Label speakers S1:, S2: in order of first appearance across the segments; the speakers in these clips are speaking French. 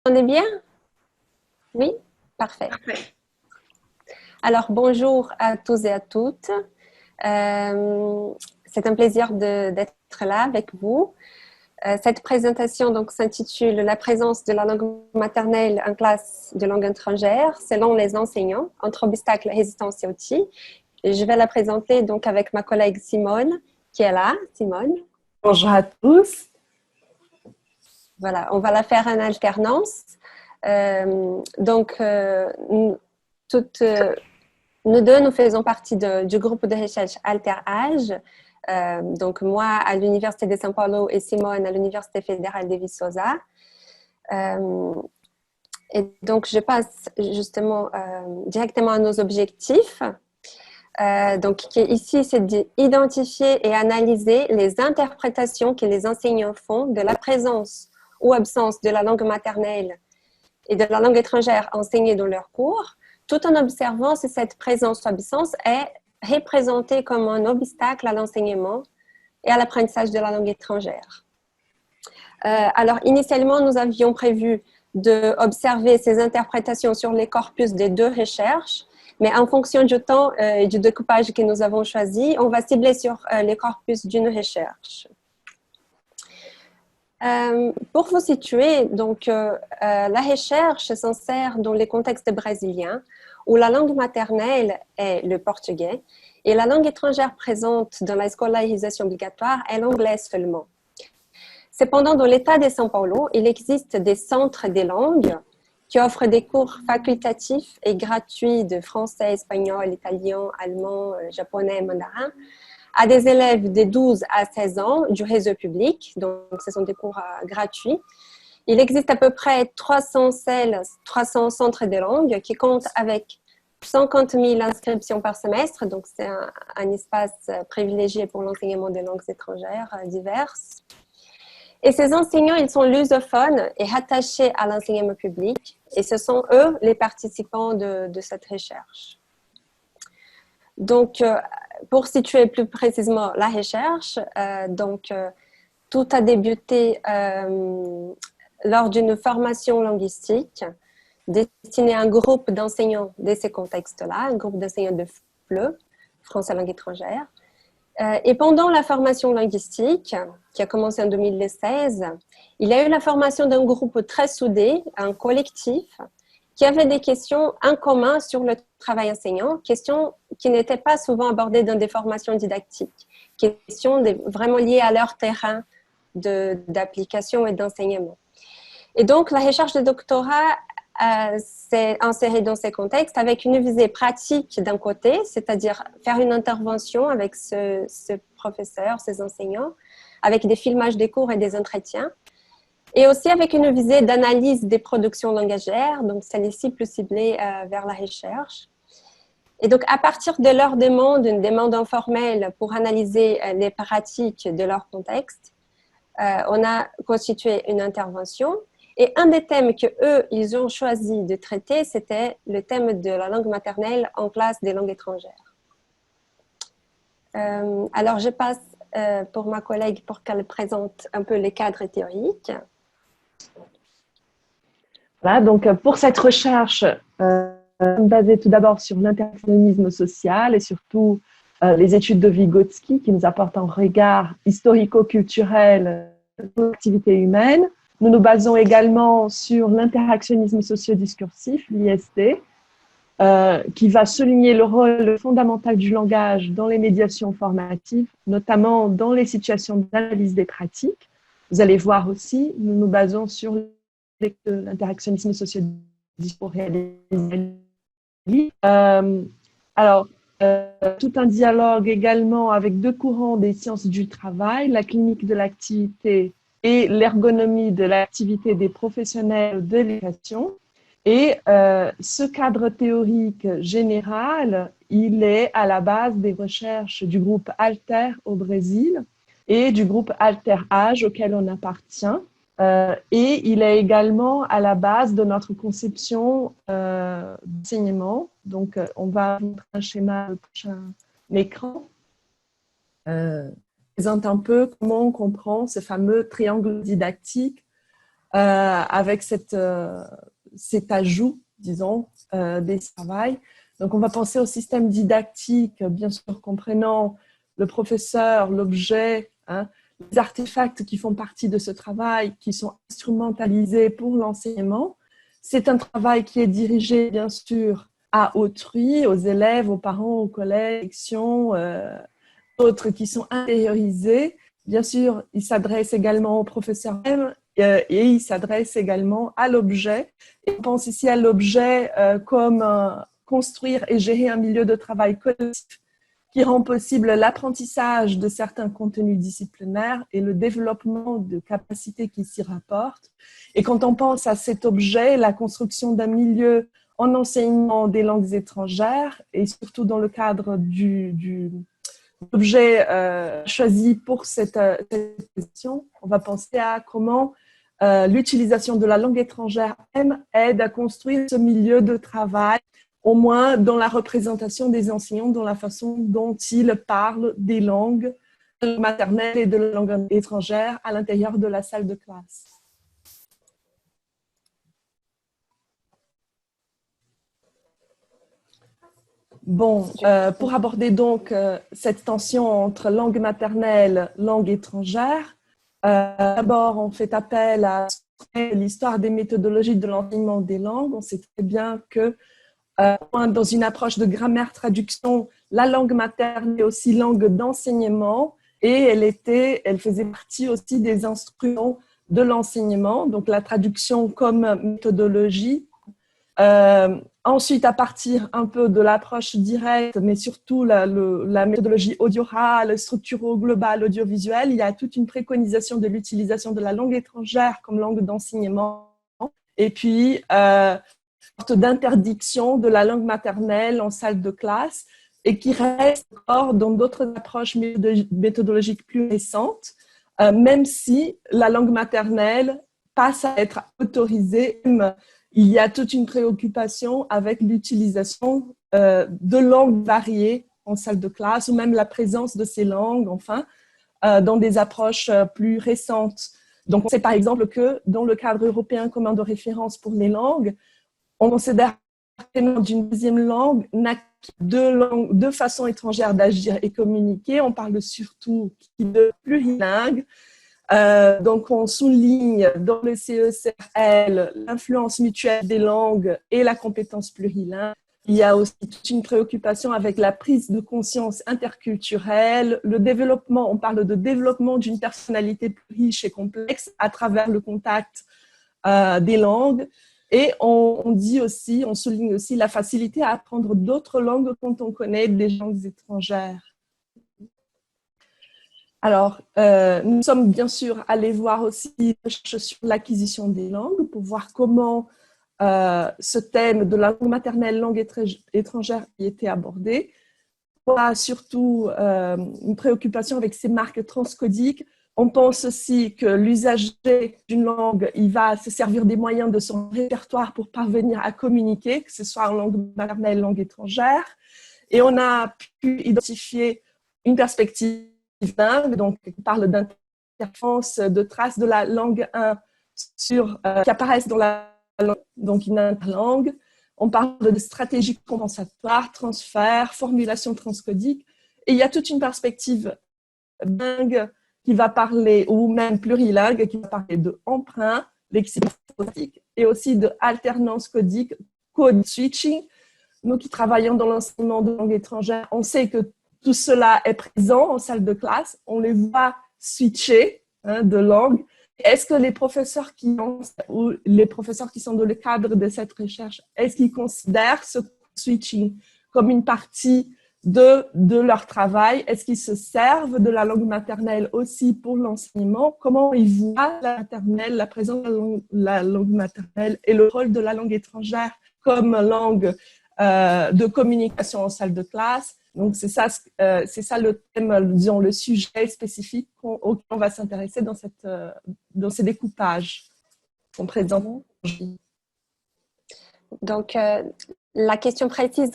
S1: Entendez bien? Oui? Parfait.
S2: Parfait.
S1: Alors, bonjour à tous et à toutes. C'est un plaisir d'être là avec vous. Cette présentation donc s'intitule La présence de la langue maternelle en classe de langue étrangère selon les enseignants, entre obstacles, résistance et outils. Et je vais la présenter donc avec ma collègue Simone, qui est là. Simone.
S2: Bonjour à tous.
S1: Voilà, on va la faire en alternance. Toutes, nous deux, nous faisons partie du groupe de recherche AlterAge. Donc, moi à l'Université de São Paulo et Simone à l'Université fédérale de Viçosa. Et donc, je passe justement directement à nos objectifs. Donc, ici, c'est d'identifier et analyser les interprétations que les enseignants font de la présence ou absence de la langue maternelle et de la langue étrangère enseignée dans leurs cours, tout en observant si cette présence ou absence est représentée comme un obstacle à l'enseignement et à l'apprentissage de la langue étrangère. Alors, initialement, nous avions prévu d'observer ces interprétations sur les corpus des deux recherches, mais en fonction du temps et du découpage que nous avons choisi, on va cibler sur les corpus d'une recherche. Pour vous situer, donc, la recherche s'insère dans les contextes brésiliens où la langue maternelle est le portugais et la langue étrangère présente dans la scolarisation obligatoire est l'anglais seulement. Cependant, dans l'État de São Paulo, il existe des centres des langues qui offrent des cours facultatifs et gratuits de français, espagnol, italien, allemand, japonais et mandarin à des élèves de 12 à 16 ans du réseau public. Donc, ce sont des cours gratuits. Il existe à peu près 300 centres de langue qui comptent avec 50 000 inscriptions par semestre. Donc, c'est un espace privilégié pour l'enseignement des langues étrangères diverses. Et ces enseignants, ils sont lusophones et rattachés à l'enseignement public. Et ce sont eux les participants de cette recherche. Donc, pour situer plus précisément la recherche, tout a débuté lors d'une formation linguistique destinée à un groupe d'enseignants de ces contextes-là, un groupe d'enseignants de FLE, français langue étrangère. Et pendant la formation linguistique, qui a commencé en 2016, il y a eu la formation d'un groupe très soudé, un collectif, qui avait des questions en commun sur le travail enseignant, questions qui n'étaient pas souvent abordées dans des formations didactiques, questions vraiment liées à leur terrain d'application et d'enseignement. Et donc, la recherche de doctorat s'est insérée dans ces contextes avec une visée pratique d'un côté, c'est-à-dire faire une intervention avec ce professeur, ces enseignants, avec des filmages des cours et des entretiens, et aussi avec une visée d'analyse des productions langagères, donc celle-ci plus ciblée vers la recherche. Et donc, à partir de leur demande, une demande informelle pour analyser les pratiques de leur contexte, on a constitué une intervention. Et un des thèmes qu'eux, ils ont choisi de traiter, c'était le thème de la langue maternelle en classe des langues étrangères. Alors, je passe pour ma collègue pour qu'elle présente un peu les cadres théoriques.
S2: Voilà, donc pour cette recherche, basée tout d'abord sur l'interactionnisme social et surtout les études de Vygotsky qui nous apportent un regard historico-culturel sur l'activité humaine. Nous nous basons également sur l'interactionnisme socio-discursif, l'ISD, qui va souligner le rôle fondamental du langage dans les médiations formatives, notamment dans les situations d'analyse des pratiques. Vous allez voir aussi, nous nous basons sur l'interactionnisme socio-discours réalisé. Tout un dialogue également avec deux courants des sciences du travail, la clinique de l'activité et l'ergonomie de l'activité des professionnels de l'éducation. Et ce cadre théorique général, il est à la base des recherches du groupe Alter au Brésil et du groupe AlterAge auquel on appartient. Et il est également à la base de notre conception d'enseignement. Donc, on va montrer un schéma au prochain écran. Présente un peu comment on comprend ce fameux triangle didactique avec cet ajout, disons, des travails. Donc, on va penser au système didactique, bien sûr comprenant le professeur, l'objet, hein, les artefacts qui font partie de ce travail, qui sont instrumentalisés pour l'enseignement. C'est un travail qui est dirigé, bien sûr, à autrui, aux élèves, aux parents, aux collègues, d'autres qui sont intériorisés. Bien sûr, il s'adresse également au professeur même et il s'adresse également à l'objet. Et on pense ici à l'objet comme construire et gérer un milieu de travail collectif qui rend possible l'apprentissage de certains contenus disciplinaires et le développement de capacités qui s'y rapportent. Et quand on pense à cet objet, la construction d'un milieu en enseignement des langues étrangères, et surtout dans le cadre du objet choisi pour cette question, on va penser à comment l'utilisation de la langue étrangère aide à construire ce milieu de travail, au moins dans la représentation des enseignants, dans la façon dont ils parlent des langues maternelles et de la langue étrangère à l'intérieur de la salle de classe. Bon, pour aborder donc cette tension entre langue maternelle, langue étrangère, d'abord on fait appel à l'histoire des méthodologies de l'enseignement des langues. On sait très bien que dans une approche de grammaire-traduction, la langue maternelle est aussi langue d'enseignement et elle faisait partie aussi des instruments de l'enseignement, donc la traduction comme méthodologie. Ensuite, à partir un peu de l'approche directe, mais surtout la méthodologie audio-orale, structuro-globale, audiovisuelle, il y a toute une préconisation de l'utilisation de la langue étrangère comme langue d'enseignement. Et puis, sorte d'interdiction de la langue maternelle en salle de classe et qui reste encore dans d'autres approches méthodologiques plus récentes, même si la langue maternelle passe à être autorisée. Il y a toute une préoccupation avec l'utilisation de langues variées en salle de classe ou même la présence de ces langues, enfin, dans des approches plus récentes. Donc, on sait par exemple que dans le cadre européen commun de référence pour les langues, on considère d'une deuxième langue n'a que deux façons étrangères d'agir et communiquer. On parle surtout de plurilingue. Donc, on souligne dans le CECRL l'influence mutuelle des langues et la compétence plurilingue. Il y a aussi toute une préoccupation avec la prise de conscience interculturelle, le développement, on parle de développement d'une personnalité plus riche et complexe à travers le contact des langues. Et on souligne aussi la facilité à apprendre d'autres langues quand on connaît des langues étrangères. Alors, nous sommes bien sûr allés voir aussi des recherches sur l'acquisition des langues pour voir comment ce thème de la langue maternelle, langue étrangère y était abordé. On a surtout une préoccupation avec ces marques transcodiques. On pense aussi que l'usager d'une langue, il va se servir des moyens de son répertoire pour parvenir à communiquer, que ce soit en langue maternelle, langue étrangère. Et on a pu identifier une perspective lingue, donc qui parle d'interférence de traces de la langue 1 qui apparaissent dans la langue, donc une interlangue. On parle de stratégies compensatoires, transfert, formulation transcodique. Et il y a toute une perspective bilingue qui va parler, ou même plurilingue, qui va parler de emprunt, lexicographique, et aussi de alternance codique, code switching. Nous qui travaillons dans l'enseignement de langue étrangère, on sait que tout cela est présent en salle de classe. On les voit switcher de langue. Est-ce que les professeurs qui sont dans le cadre de cette recherche, est-ce qu'ils considèrent ce switching comme une partie de leur travail? Est-ce qu'ils se servent de la langue maternelle aussi pour l'enseignement? Comment ils voient la maternelle, la présence de la langue maternelle et le rôle de la langue étrangère comme langue de communication en salle de classe? Donc, c'est ça le thème, disons, le sujet spécifique auquel on va s'intéresser dans ces découpages qu'on présente aujourd'hui.
S1: Donc, la question précise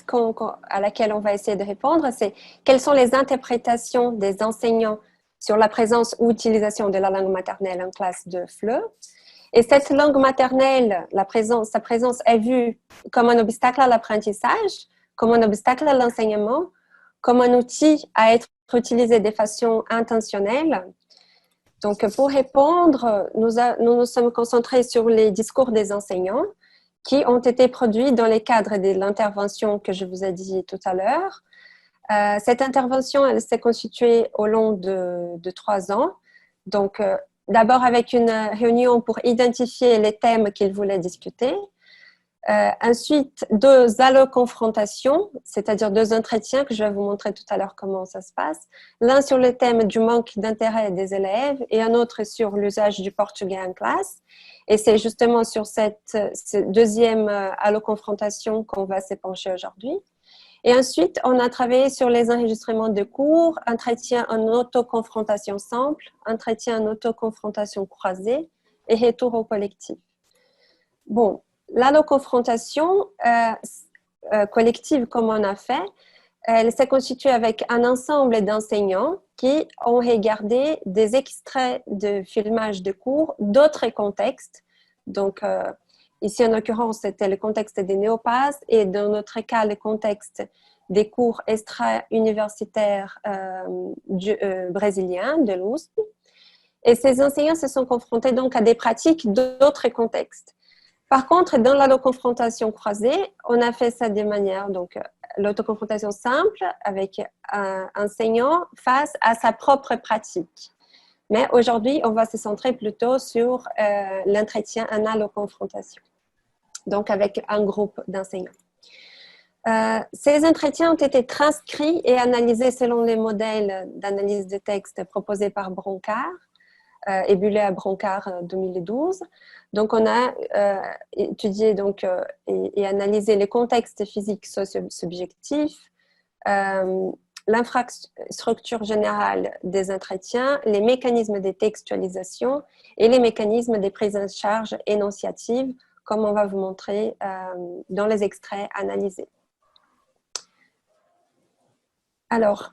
S1: à laquelle on va essayer de répondre, c'est quelles sont les interprétations des enseignants sur la présence ou utilisation de la langue maternelle en classe de FLE? Et cette langue maternelle, sa présence est vue comme un obstacle à l'apprentissage, comme un obstacle à l'enseignement, comme un outil à être utilisé de façon intentionnelle. Donc, pour répondre, nous nous sommes concentrés sur les discours des enseignants qui ont été produits dans le cadre de l'intervention que je vous ai dit tout à l'heure. Cette intervention, elle s'est constituée au long de 3 ans. Donc, d'abord avec une réunion pour identifier les thèmes qu'ils voulaient discuter. Ensuite, 2 alloconfrontations, c'est-à-dire 2 entretiens que je vais vous montrer tout à l'heure comment ça se passe. L'un sur le thème du manque d'intérêt des élèves et un autre sur l'usage du portugais en classe. Et c'est justement sur cette deuxième alloconfrontation qu'on va s'épancher aujourd'hui. Et ensuite, on a travaillé sur les enregistrements de cours, entretien en autoconfrontation simple, entretien en autoconfrontation croisée et retour au collectif. Bon, l'alloconfrontation collective, comme on a fait, elle s'est constituée avec un ensemble d'enseignants qui ont regardé des extraits de filmage de cours d'autres contextes. Donc, ici, en l'occurrence, c'était le contexte des néopasses et dans notre cas, le contexte des cours extra-universitaires brésiliens de l'USP. Et ces enseignants se sont confrontés donc à des pratiques d'autres contextes. Par contre, dans l'autoconfrontation croisée, on a fait ça de manière, donc l'autoconfrontation simple avec un enseignant face à sa propre pratique. Mais aujourd'hui, on va se centrer plutôt sur l'entretien en alloconfrontation, donc avec un groupe d'enseignants. Ces entretiens ont été transcrits et analysés selon les modèles d'analyse de texte proposés par Broncard, ébulé à Broncard 2012. Donc, on a étudié donc, et analysé les contextes physiques socio-subjectifs, l'infrastructure générale des entretiens, les mécanismes de textualisation et les mécanismes de prise en charge énonciative, comme on va vous montrer dans les extraits analysés. Alors,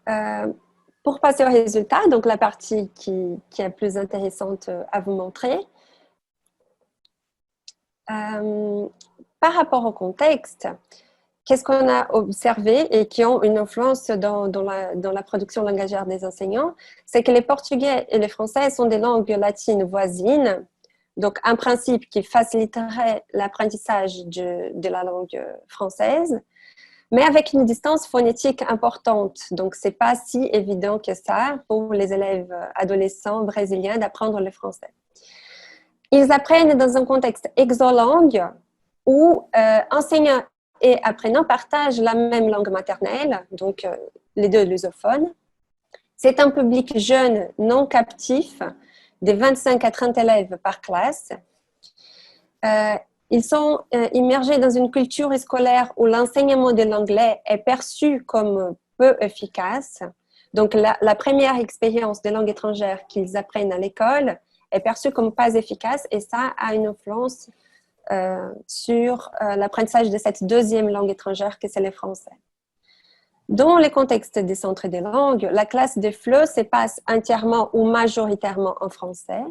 S1: pour passer au résultat, donc la partie qui est plus intéressante à vous montrer, par rapport au contexte, qu'est-ce qu'on a observé et qui ont une influence dans la production langagière des enseignants? C'est que les portugais et les français sont des langues latines voisines, donc un principe qui faciliterait l'apprentissage de la langue française, mais avec une distance phonétique importante. Donc, ce n'est pas si évident que ça pour les élèves adolescents brésiliens d'apprendre le français. Ils apprennent dans un contexte exolangue où enseignants et apprenants partagent la même langue maternelle, donc les deux lusophones. C'est un public jeune, non captif, de 25 à 30 élèves par classe. Ils sont immergés dans une culture scolaire où l'enseignement de l'anglais est perçu comme peu efficace. Donc, la première expérience de langue étrangère qu'ils apprennent à l'école est perçue comme pas efficace et ça a une influence sur l'apprentissage de cette deuxième langue étrangère que c'est le français. Dans le contexte des centres des langues, la classe de FLE se passe entièrement ou majoritairement en français.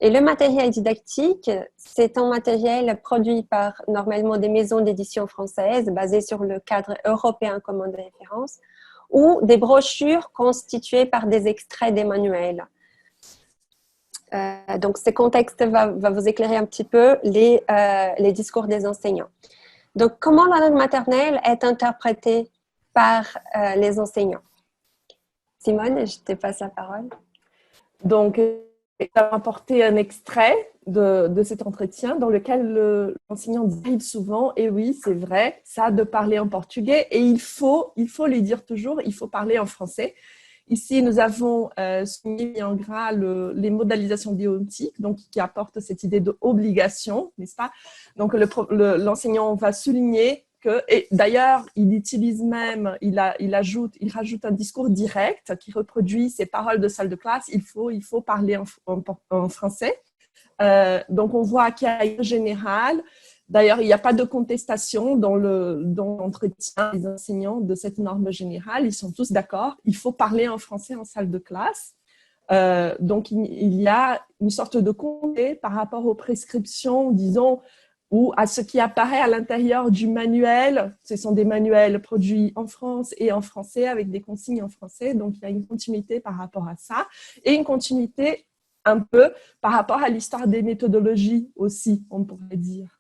S1: Et le matériel didactique, c'est un matériel produit par normalement des maisons d'édition françaises basées sur le cadre européen commun de référence ou des brochures constituées par des extraits des manuels. Donc, ce contexte va vous éclairer un petit peu les discours des enseignants. Donc, comment la langue maternelle est interprétée par les enseignants? Simone, je te passe la parole.
S2: Donc, tu as apporté un extrait de cet entretien dans lequel l'enseignant dit souvent, et oui, c'est vrai, ça de parler en portugais, et il faut lui dire toujours, il faut parler en français. Ici, nous avons mis en gras les modalisations bioéthiques, donc qui apportent cette idée d'obligation, n'est-ce pas? Donc, l'enseignant va souligner que, et d'ailleurs, il utilise même, il rajoute un discours direct qui reproduit ces paroles de salle de classe. Il faut parler en français. Donc, on voit qu'il y a une générale. D'ailleurs, il n'y a pas de contestation dans l'entretien des enseignants de cette norme générale. Ils sont tous d'accord. Il faut parler en français en salle de classe. Donc, il y a une sorte de comté par rapport aux prescriptions, disons, ou à ce qui apparaît à l'intérieur du manuel. Ce sont des manuels produits en France et en français avec des consignes en français. Donc, il y a une continuité par rapport à ça et une continuité un peu par rapport à l'histoire des méthodologies aussi, on pourrait dire.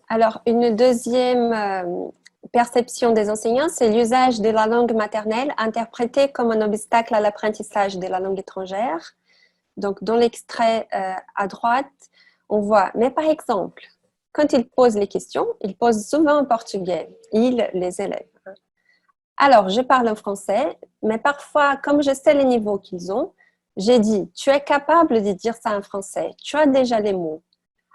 S1: Alors, une deuxième perception des enseignants, c'est l'usage de la langue maternelle interprété comme un obstacle à l'apprentissage de la langue étrangère. Donc, dans l'extrait à droite, on voit, mais par exemple, quand ils posent les questions, ils posent souvent en portugais, les élèves. Alors, je parle en français, mais parfois, comme je sais les niveaux qu'ils ont, j'ai dit, tu es capable de dire ça en français, tu as déjà les mots.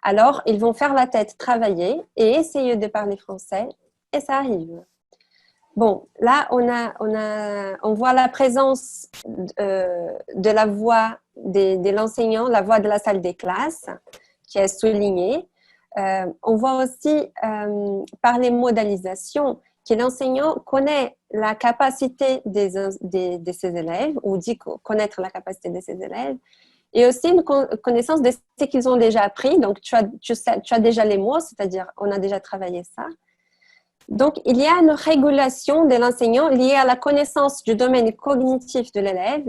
S1: Alors, ils vont faire la tête, travailler et essayer de parler français, et ça arrive. Bon, là, on voit la présence de la voix de l'enseignant, la voix de la salle des classes, qui est soulignée. On voit aussi, par les modalisations, que l'enseignant connaît la capacité de ses élèves, ou dit connaître la capacité de ses élèves, et aussi une connaissance de ce qu'ils ont déjà appris. Donc, tu as déjà les mots, c'est-à-dire on a déjà travaillé ça. Donc, il y a une régulation de l'enseignant liée à la connaissance du domaine cognitif de l'élève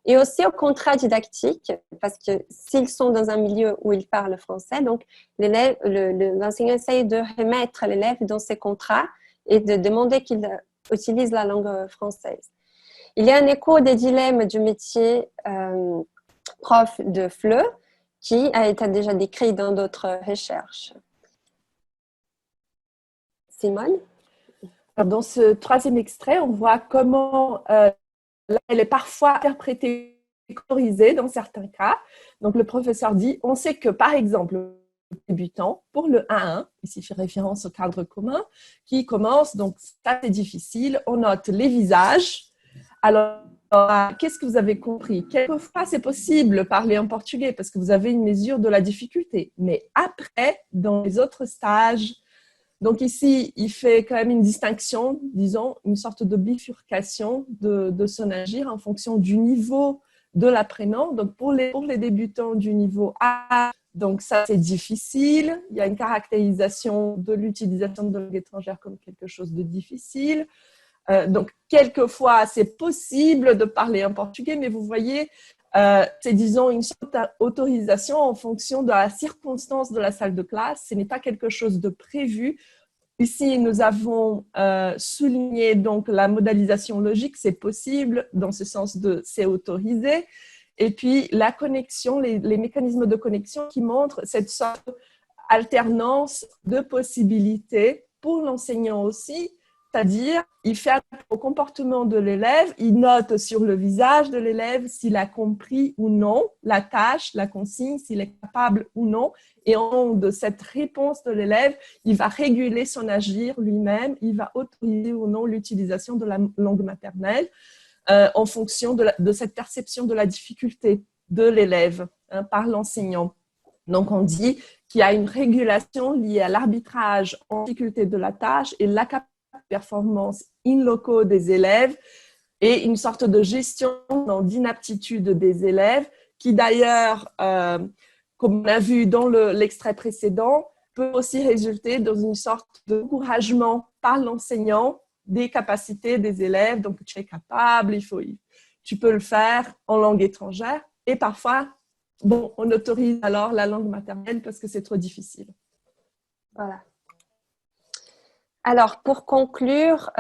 S1: et aussi au contrat didactique, parce que s'ils sont dans un milieu où ils parlent français, donc l'enseignant essaye de remettre l'élève dans ses contrats et de demander qu'il utilise la langue française. Il y a un écho des dilemmes du métier prof de FLE qui a été déjà décrit dans d'autres recherches. Simone?
S2: Dans ce troisième extrait, on voit comment elle est parfois interprétée, autorisée dans certains cas. Donc, le professeur dit, on sait que, par exemple, le débutant, pour le 1-1, ici fait référence au cadre commun, qui commence, donc ça c'est difficile, on note les visages. Alors, qu'est-ce que vous avez compris? Quelquefois, c'est possible de parler en portugais parce que vous avez une mesure de la difficulté. Mais après, dans les autres stages, donc ici, il fait quand même une distinction, disons, une sorte de bifurcation de son agir en fonction du niveau de l'apprenant. Donc pour les débutants du niveau A, donc ça c'est difficile. Il y a une caractérisation de l'utilisation de langue étrangère comme quelque chose de difficile. Donc quelquefois, c'est possible de parler en portugais, mais vous voyez, c'est, disons, une sorte d'autorisation en fonction de la circonstance de la salle de classe. Ce n'est pas quelque chose de prévu. Ici, nous avons souligné donc la modalisation logique, c'est possible, dans ce sens de c'est autorisé. Et puis, la connexion, les mécanismes de connexion qui montrent cette sorte d'alternance de possibilités pour l'enseignant aussi. C'est-à-dire, il fait attention au comportement de l'élève, il note sur le visage de l'élève s'il a compris ou non la tâche, la consigne, s'il est capable ou non. Et en fonction de cette réponse de l'élève, il va réguler son agir lui-même, il va autoriser ou non l'utilisation de la langue maternelle en fonction de cette perception de la difficulté de l'élève par l'enseignant. Donc, on dit qu'il y a une régulation liée à l'arbitrage en difficulté de la tâche et la capacité performance in loco des élèves et une sorte de gestion d'inaptitude des élèves qui d'ailleurs, comme on a vu dans l'extrait précédent, peut aussi résulter dans une sorte d'encouragement par l'enseignant des capacités des élèves. Donc, tu es capable, tu peux le faire en langue étrangère et parfois, bon, on autorise alors la langue maternelle parce que c'est trop difficile.
S1: Voilà. Alors, pour conclure,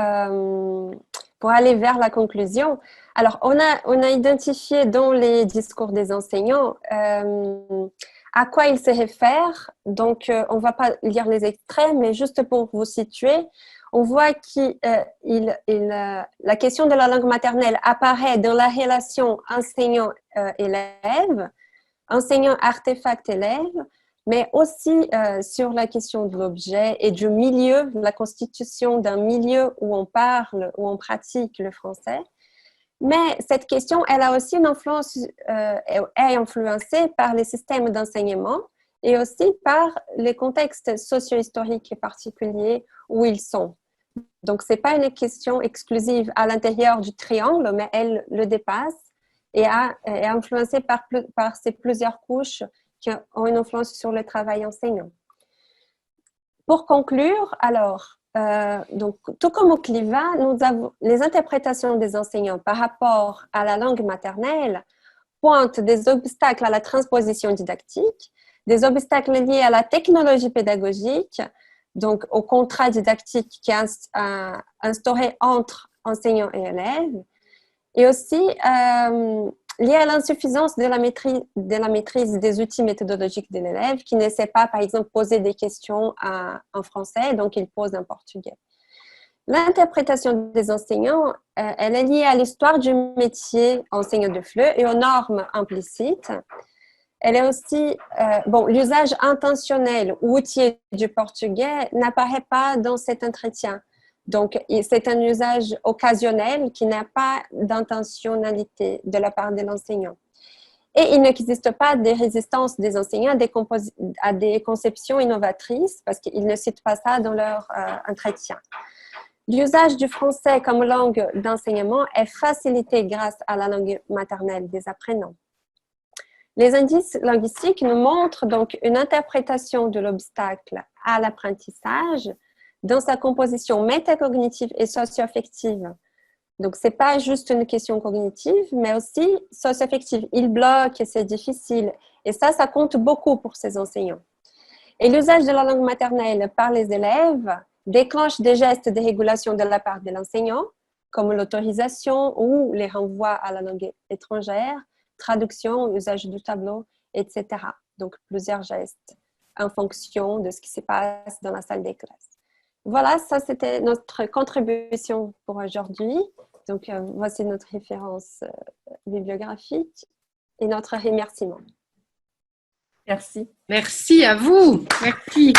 S1: pour aller vers la conclusion, alors on a identifié dans les discours des enseignants à quoi ils se réfèrent. Donc, on ne va pas lire les extraits, mais juste pour vous situer, on voit que la question de la langue maternelle apparaît dans la relation enseignant-élève, enseignant-artefact-élève, mais aussi sur la question de l'objet et du milieu, la constitution d'un milieu où on parle, où on pratique le français. Mais cette question, elle a aussi une influence, est influencée par les systèmes d'enseignement et aussi par les contextes socio-historiques particuliers où ils sont. Donc, ce n'est pas une question exclusive à l'intérieur du triangle, mais elle le dépasse et est influencée par ces plusieurs couches qui ont une influence sur le travail enseignant. Pour conclure, alors, donc, tout comme au CLIVA, nous avons les interprétations des enseignants par rapport à la langue maternelle pointent des obstacles à la transposition didactique, des obstacles liés à la technologie pédagogique, donc au contrat didactique qui est instauré entre enseignants et élèves, et aussi lié à l'insuffisance de la maîtrise des outils méthodologiques de l'élève qui ne sait pas, par exemple, poser des questions en français, donc il pose en portugais. L'interprétation des enseignants, elle est liée à l'histoire du métier enseignant de FLE et aux normes implicites. Elle est aussi, l'usage intentionnel ou outillé du portugais n'apparaît pas dans cet entretien. Donc, c'est un usage occasionnel qui n'a pas d'intentionnalité de la part de l'enseignant. Et il n'existe pas de résistance des enseignants à des conceptions innovatrices parce qu'ils ne citent pas ça dans leur entretien. L'usage du français comme langue d'enseignement est facilité grâce à la langue maternelle des apprenants. Les indices linguistiques nous montrent donc une interprétation de l'obstacle à l'apprentissage dans sa composition métacognitive et socio-affective. Donc, ce n'est pas juste une question cognitive, mais aussi socio-affective. Il bloque et c'est difficile. Et ça compte beaucoup pour ces enseignants. Et l'usage de la langue maternelle par les élèves déclenche des gestes de régulation de la part de l'enseignant, comme l'autorisation ou les renvois à la langue étrangère, traduction, usage du tableau, etc. Donc, plusieurs gestes en fonction de ce qui se passe dans la salle des classes. Voilà, ça c'était notre contribution pour aujourd'hui. Donc, voici notre référence bibliographique et notre remerciement.
S3: Merci. Merci à vous. Merci.